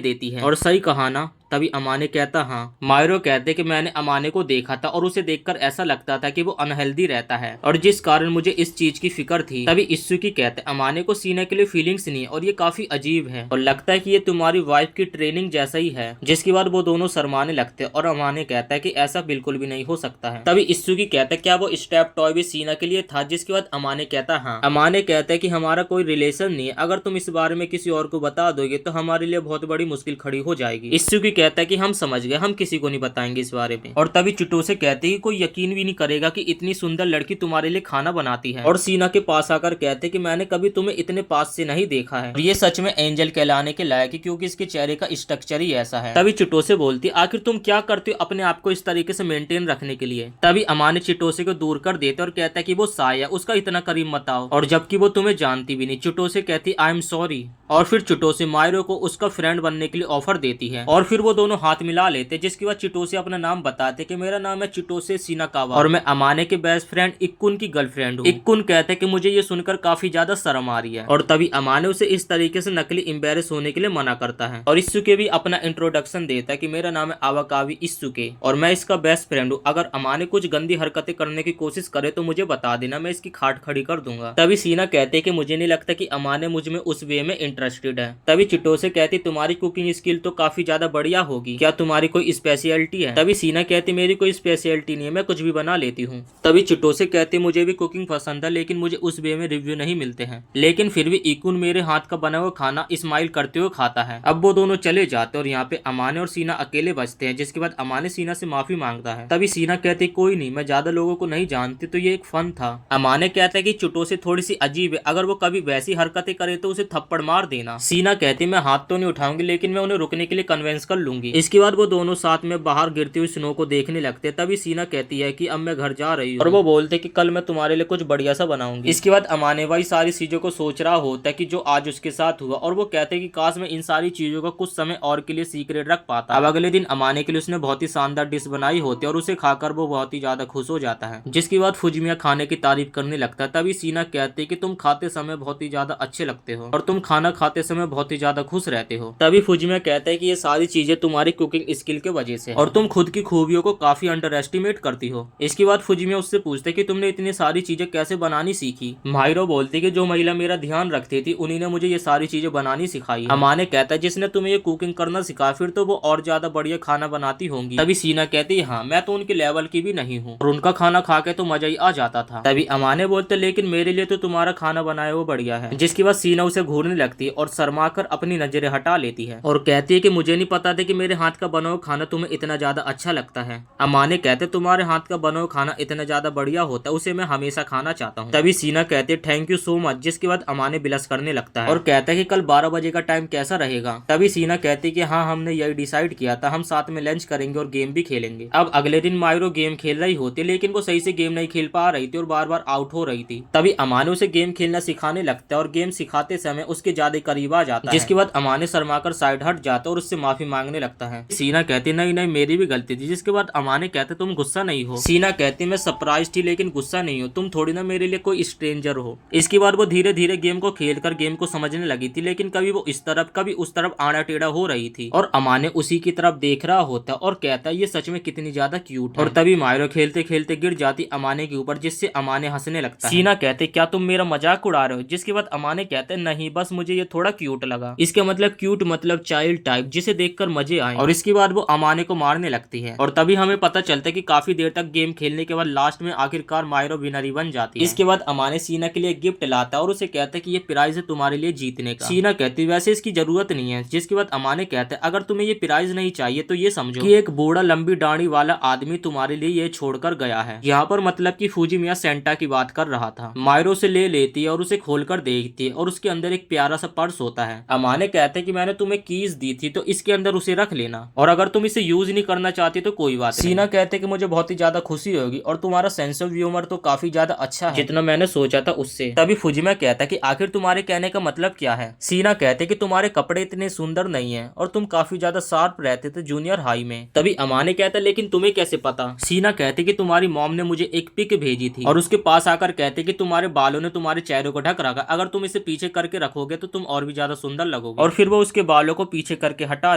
देती है। और सही कहा ना? तभी अमाने कहता हाँ। मायरो कहते कि मैंने अमाने को देखा था और उसे देखकर ऐसा लगता था कि वो अनहेल्दी रहता है और जिस कारण मुझे इस चीज की फिक्र थी। तभी इस्सुकी कहते अमाने को सीना के लिए फीलिंग्स नहीं है और ये काफी अजीब है और लगता है कि ये तुम्हारी वाइफ की ट्रेनिंग जैसा ही है। जिसके बाद वो दोनों शर्माने लगते और अमाने कहता है कि ऐसा बिल्कुल भी नहीं हो सकता है। तभी इस्सुकी कहता है क्या वो स्टेप टॉय भी सीना के लिए था? जिसके बाद अमाने कहता हाँ। अमाने कहता है कि हमारा कोई रिलेशन नहीं है, अगर तुम इस बारे में किसी और को बता दोगे तो हमारे लिए बहुत बड़ी मुश्किल खड़ी हो जाएगी। इस्सुकी कहता है कि हम समझ गए, हम किसी को नहीं बताएंगे इस बारे में। और तभी चिटोसे कहते हैं कोई यकीन भी नहीं करेगा कि इतनी सुंदर लड़की तुम्हारे लिए खाना बनाती है। और सीना के पास आकर कहते कि मैंने कभी तुम्हें इतने पास से नहीं देखा है और ये सच में एंजल कहलाने के लायक है क्योंकि इसके चेहरे का स्ट्रक्चर ही ऐसा है। तभी चिटोसे बोलती आखिर तुम क्या करते हो अपने आप को इस तरीके से मेंटेन रखने के लिए? तभी अमाने चिटोसे को दूर कर देते और कहता है कि वो साय है, उसका इतना करीब मत आओ, और जबकि वो तुम्हें जानती भी नहीं। चिटोसे कहती आई एम सॉरी। और फिर चिटोसे मायरो को उसका फ्रेंड बनने के लिए ऑफर देती है और फिर वो दोनों हाथ मिला लेते। जिसके बाद चिटोसे अपना नाम बताते कि मेरा नाम है चिटोसे शिनाकावा और मैं अमाने के बेस्ट फ्रेंड इक्कुन की गर्लफ्रेंड हूँ। इक्कुन कहते हैं कि मुझे ये सुनकर काफी ज्यादा शर्म आ रही है। और तभी अमाने उसे इस तरीके से नकली एम्बेरस होने के लिए मना करता है और इस्सुके भी अपना इंट्रोडक्शन देता है कि मेरा नाम है आवाकावी इस्सुके और मैं इसका बेस्ट फ्रेंड हूँ। अगर अमाने कुछ गंदी हरकतें करने की कोशिश करे तो मुझे बता देना, मैं इसकी खाट खड़ी कर दूंगा। तभी सीना कहते कि मुझे नहीं लगता कि अमाने मुझ में उस वे में इंटरेस्टेड है। तभी चिटोसे कहती तुम्हारी कुकिंग स्किल तो काफी ज्यादा बढ़िया होगी, क्या तुम्हारी कोई स्पेशलिटी है? तभी सीना कहती मेरी कोई स्पेशलिटी नहीं है, मैं कुछ भी बना लेती हूँ। तभी चिटोसे कहती मुझे भी कुकिंग पसंद है लेकिन मुझे उस वे में रिव्यू नहीं मिलते हैं, लेकिन फिर भी इकुन मेरे हाथ का बना हुआ खाना स्माइल करते हुए खाता है। अब वो दोनों चले जाते और यहाँ पे अमाने और सीना अकेले बचते हैं। जिसके बाद अमाने सीना से माफी मांगता है। तभी सीना कहती कोई नहीं, मैं ज्यादा लोगों को नहीं जानती तो ये एक फन था। अमाने कहता है कि चिटोसे थोड़ी सी अजीब है, अगर वो कभी वैसी हरकतें करे तो उसे थप्पड़ मार देना। सीना कहती मैं हाथ तो नहीं उठाऊंगी लेकिन मैं उन्हें रुकने के लिए कन्वेंस कर लूंगी। इसके बाद वो दोनों साथ में बाहर गिरती हुई स्नो को देखने लगते। तभी सीना कहती है कि अब मैं घर जा रही हूँ और वो बोलते कि कल मैं तुम्हारे लिए कुछ बढ़िया सा बनाऊंगी। इसके बाद अमाने वही सारी चीजों को सोच रहा होता है कि जो आज उसके साथ हुआ और वो कहते हैं कि काश मैं इन सारी चीजों को कुछ समय और के लिए सीक्रेट रख पाता। अब अगले दिन अमाने के लिए उसने बहुत ही शानदार डिश बनाई होती है और उसे खाकर वो बहुत ही ज्यादा खुश हो जाता है। जिसके बाद फुजिमिया खाने की तारीफ करने लगता है। तभी सीना कहती है कि तुम खाते समय बहुत ही ज्यादा अच्छे लगते हो और तुम खाना खाते समय बहुत ही ज्यादा खुश रहते हो। तभी फुजिमिया कहता है कि ये सारी चीजें तुम्हारी कुकिंग स्किल के वजह से और तुम खुद की खूबियों को काफी अंडर एस्टिमेट करती हो। इसके बाद फुजिमिया उससे पूछते कि तुमने इतनी सारी चीजें कैसे बनानी सीखी? माहिरो बोलती कि जो महिला मेरा ध्यान रखती थी उन्हीं ने मुझे ये सारी चीजें बनानी सिखाई है। अमाने कहता है जिसने तुम्हें ये कुकिंग करना सिखा फिर तो वो और ज्यादा बढ़िया खाना बनाती होंगी। तभी सीना कहती हाँ मैं तो उनके लेवल की भी नहीं हूँ और उनका खाना खा के तो मजा ही आ जाता था। तभी अमाने बोलते लेकिन मेरे लिए तो तुम्हारा खाना बनाया वो बढ़िया है। जिसके बाद सीना उसे घूरने लगती है और शर्मा कर अपनी नजरें हटा लेती है और कहती है कि मुझे नहीं पता था कि मेरे हाथ का बना हुआ खाना तुम्हें इतना ज्यादा अच्छा लगता है। अमाने कहते तुम्हारे हाथ का बना हुआ खाना इतना ज्यादा बढ़िया होता है, उसे मैं हमेशा खाना चाहता हूँ। तभी सीना कहते थैंक यू सो मच। जिसके बाद अमाने बिलस करने लगता है और कहता है कि कल 12 बजे का टाइम कैसा रहेगा? तभी सीना कहती कि हाँ हमने यही डिसाइड किया था, हम साथ में लंच करेंगे और गेम भी खेलेंगे। अब अगले दिन मायरो गेम खेल रही होती लेकिन वो सही से गेम नहीं खेल पा रही थी और बार बार आउट हो रही थी। तभी अमाने उसे गेम खेलना सिखाने लगता है और गेम सिखाते समय उसके ज्यादा करीब आ जाता है। जिसके बाद अमाने शर्मा कर साइड हट जाता है और उससे माफी मांगने रोने लगता है। सीना कहती नहीं नहीं मेरी भी गलती थी, जिसके बाद अमाने कहते तुम गुस्सा नहीं हो। सीना कहती मैं सरप्राइज थी लेकिन गुस्सा नहीं हो, तुम थोड़ी ना मेरे लिए कोई स्ट्रेंजर हो। इसके बाद वो धीरे धीरे गेम को खेलकर गेम को समझने लगी थी, लेकिन कभी वो इस तरफ कभी उस तरफ आड़ा टेढ़ा हो रही थी और अमाने उसी की तरफ देख रहा होता और कहता ये सच में कितनी ज्यादा क्यूट है। और तभी मायरो खेलते खेलते गिर जाती अमाने के ऊपर, जिससे अमाने हंसने लगता है। सीना कहते क्या तुम मेरा मजाक उड़ा रहे हो, जिसके बाद अमाने कहते नहीं बस मुझे ये थोड़ा क्यूट लगा। इसका मतलब क्यूट मतलब चाइल्ड टाइप, जिसे देखकर मजे आए। और इसके बाद वो अमाने को मारने लगती है और तभी हमें पता चलता है कि काफी देर तक गेम खेलने के बाद लास्ट में आखिरकार मायरो विनरी बन जाती है। इसके बाद अमाने सीना के लिए गिफ्ट लाता है और उसे कहता है कि ये प्राइज है तुम्हारे लिए जीतने का। सीना कहती वैसे इसकी जरूरत नहीं है, जिसके बाद अमाने कहते हैं अगर तुम्हें ये प्राइज नहीं चाहिए तो ये समझो कि एक बूढ़ा लंबी दाढ़ी वाला आदमी तुम्हारे लिए ये छोड़कर गया है। यहाँ पर मतलब कि फुजिमिया सेंटा की बात कर रहा था। मायरो से ले लेती है और उसे खोलकर देखती है और उसके अंदर एक प्यारा सा पर्स होता है। अमाने कहते हैं कि मैंने तुम्हें कीज दी थी तो इसके अंदर उसे रख लेना, और अगर तुम इसे यूज नहीं करना चाहती तो कोई बात नहीं। सीना कहते कि मुझे बहुत ही ज्यादा खुशी होगी और तुम्हारा सेंस ऑफ ह्यूमर तो काफी ज्यादा अच्छा है, जितना मैंने सोचा था उससे। तभी फुजिमिया कहता है कि आखिर तुम्हारे कहने का मतलब क्या है। सीना कहते कि तुम्हारे कपड़े इतने सुंदर नहीं है और तुम काफी ज्यादा शार्प रहते थे जूनियर हाई में। तभी अमाने कहता लेकिन तुम्हें कैसे पता। सीना कहते कि तुम्हारी मॉम ने मुझे एक पिक भेजी थी और उसके पास आकर कहते कि तुम्हारे बालों ने तुम्हारे चेहरे को ढक रखा, अगर तुम इसे पीछे करके रखोगे तो तुम और भी ज्यादा सुंदर लगोगे। और फिर वो उसके बालों को पीछे करके हटा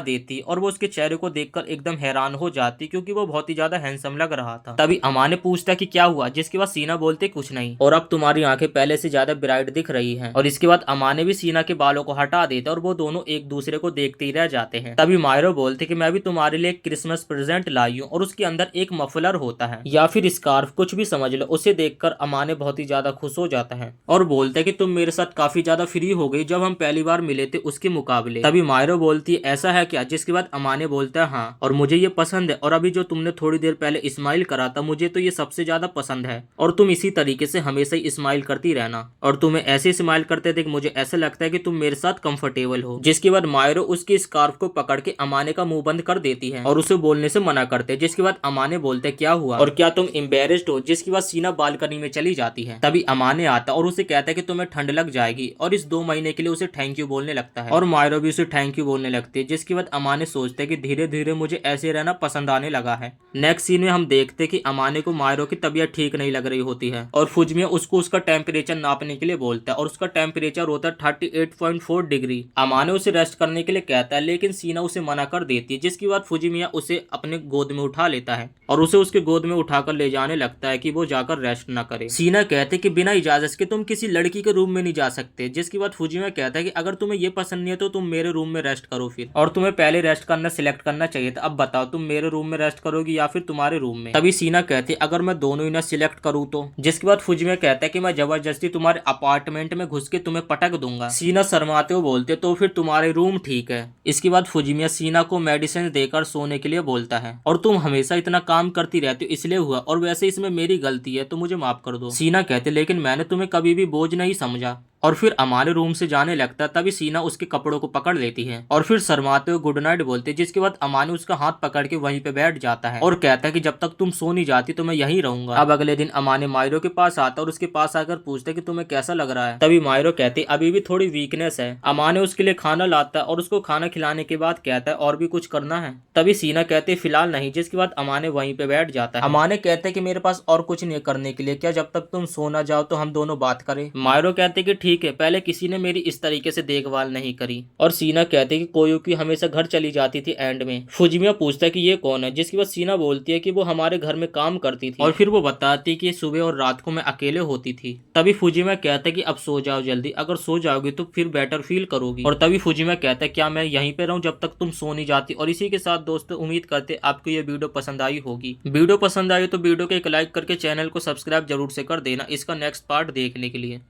देती और वो उसके चेहरे को देखकर एकदम हैरान हो जाती क्योंकि वो बहुत ही ज्यादा हैंडसम लग रहा था। तभी अमाने पूछता कि क्या हुआ, जिसके बाद सीना बोलते कुछ नहीं और अब तुम्हारी आंखें पहले से ज्यादा ब्राइट दिख रही हैं। और इसके बाद अमाने भी सीना के बालों को हटा देते और वो दोनों एक दूसरे को देखते ही रह जाते हैं। तभी मायरो बोलते कि मैं भी तुम्हारे लिए एक क्रिसमस प्रेजेंट लाई हूँ और उसके अंदर एक मफलर होता है या फिर स्कार्फ, कुछ भी समझ लो। उसे देखकर अमाने बहुत ही ज्यादा खुश हो जाता है और बोलते कि तुम मेरे साथ काफी ज्यादा फ्री हो गई जब हम पहली बार मिले थे उसके मुकाबले। तभी मायरो बोलती है ऐसा है क्या, जिसके बाद अमाने बोलता है हाँ और मुझे ये पसंद है, और अभी जो तुमने थोड़ी देर पहले स्माइल करा था मुझे तो ये सबसे ज्यादा पसंद है और तुम इसी तरीके से हमेशा ही स्माइल करती रहना, और तुम्हें ऐसे स्माइल करते थे कि मुझे ऐसा लगता है कि तुम मेरे साथ कंफर्टेबल हो। जिसके बाद मायरो उसके स्कार्फ को पकड़ के अमाने का मुंह बंद कर देती है और उसे बोलने से मना करते हैं। जिसके बाद अमाने बोलते क्या हुआ और क्या तुम एम्बेरेस्ड हो, जिसके बाद सीना बालकनी में चली जाती है। तभी अमाने आता और उसे कहता है कि तुम्हें ठंड लग जाएगी और इस 2 महीने के लिए उसे थैंक यू बोलने लगता है और मायरो भी उसे थैंक यू बोलने लगती है। जिसके बाद अमाने सोचते हैं कि धीरे धीरे मुझे ऐसे रहना पसंद आने लगा है। नेक्स्ट सीन में हम देखते कि अमाने को मायरो की तबीयत ठीक नहीं लग रही होती है और फुजिमिया उसको उसका टेम्परेचर नापने के लिए बोलता है और उसका टेम्परेचर होता है 38.4 डिग्री। अमाने उसे रेस्ट करने के लिए कहता है लेकिन सीना उसे मना कर देती है। जिसके बाद फुजिमिया उसे अपने गोद में उठा लेता है और उसे उसके गोद में उठाकर ले जाने लगता है कि वो जाकर रेस्ट न करे। सीना कहते कि बिना इजाजत के तुम किसी लड़की के रूम में नहीं जा सकते। जिसके बाद फुजिमिया कहता है कि अगर तुम्हें ये पसंद नहीं है तो तुम मेरे रूम में रेस्ट करो फिर, और तुम्हें पहले रेस्ट करना सिलेक्ट करना चाहिए था। अब बताओ तुम मेरे रूम में रेस्ट करोगी या फिर तुम्हारे रूम में। तभी सीना कहती अगर मैं दोनों ही ना सिलेक्ट करूँ तो। जिसके बाद फुजिमिया कहता है कि मैं जबरदस्ती तुम्हारे अपार्टमेंट में घुस के तुम्हें पटक दूंगा। सीना शर्माते हुए बोलते तो फिर तुम्हारे रूम ठीक है। इसके बाद फुजिमिया सीना को मेडिसिन देकर सोने के लिए बोलता है और तुम हमेशा इतना काम करती रहती हो इसलिए हुआ, और वैसे इसमें मेरी गलती है तो मुझे माफ कर दो। सीना कहते लेकिन मैंने तुम्हें कभी भी बोझ नहीं समझा, और फिर अमाने रूम से जाने लगता है। तभी सीना उसके कपड़ों को पकड़ लेती है और फिर शर्माते हुए गुड नाइट बोलते। जिसके बाद अमाने उसका हाथ पकड़ के वहीं पे बैठ जाता है और कहता है कि जब तक तुम सो नहीं जाती तो मैं यहीं रहूंगा। अब अगले दिन अमाने मायरो के पास आता और उसके पास आकर पूछते कि तुम्हें कैसा लग रहा है। तभी मायरो कहती अभी भी थोड़ी वीकनेस है। अमाने उसके लिए खाना लाता है और उसको खाना खिलाने के बाद कहता है और भी कुछ करना है। तभी सीना कहते फिलहाल नहीं। जिसके बाद अमाने वहीं पे बैठ जाता है। अमाने कहते कि मेरे पास और कुछ नहीं करने के लिए, क्या जब तक तुम सो ना जाओ तो हम दोनों बात करें। मायरो कहते कि ठीक है, पहले किसी ने मेरी इस तरीके से देखभाल नहीं करी। और सीना कहते कि कोयुकी हमेशा घर चली जाती थी एंड में। फुजिमिया पूछता है कि ये कौन है। जिसके बाद सीना बोलती है कि वो हमारे घर में काम करती थी और फिर वो बताती कि सुबह और रात को मैं अकेले होती थी। तभी फुजिमिया कहता है कि अब सो जाओ जल्दी, अगर सो जाओगी तो फिर बेटर फील करोगी। और तभी फुजिमिया कहता है क्या मैं यहीं पे रहूं जब तक तुम सो नहीं जाती। और इसी के साथ दोस्तों उम्मीद करते आपको ये वीडियो पसंद आई होगी। वीडियो पसंद आई तो वीडियो को एक लाइक करके चैनल को सब्सक्राइब जरूर से कर देना इसका नेक्स्ट पार्ट देखने के लिए।